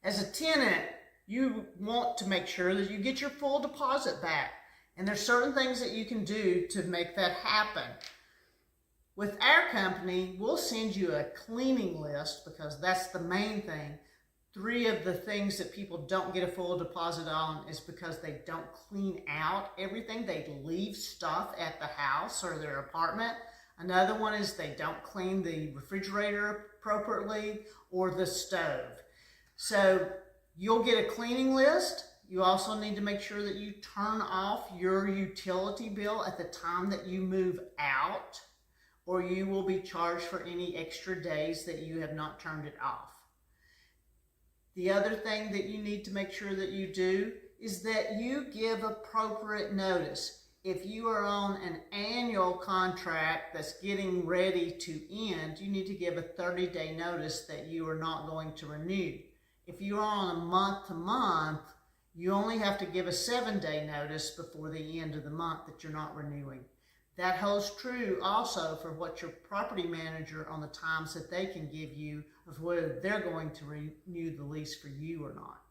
As a tenant, you want to make sure that you get your full deposit back. And there's certain things that you can do to make that happen. With our company, we'll send you a cleaning list because that's the main thing. 3 of the things that people don't get a full deposit on is because they don't clean out everything. They leave stuff at the house or their apartment. Another one is they don't clean the refrigerator appropriately or the stove. So you'll get a cleaning list. You also need to make sure that you turn off your utility bill at the time that you move out, or you will be charged for any extra days that you have not turned it off. The other thing that you need to make sure that you do is that you give appropriate notice. If you are on an annual contract that's getting ready to end, you need to give a 30-day notice that you are not going to renew. If you are on a month-to-month, you only have to give a 7-day notice before the end of the month that you're not renewing. That holds true also for what your property manager on the times that they can give you of whether they're going to renew the lease for you or not.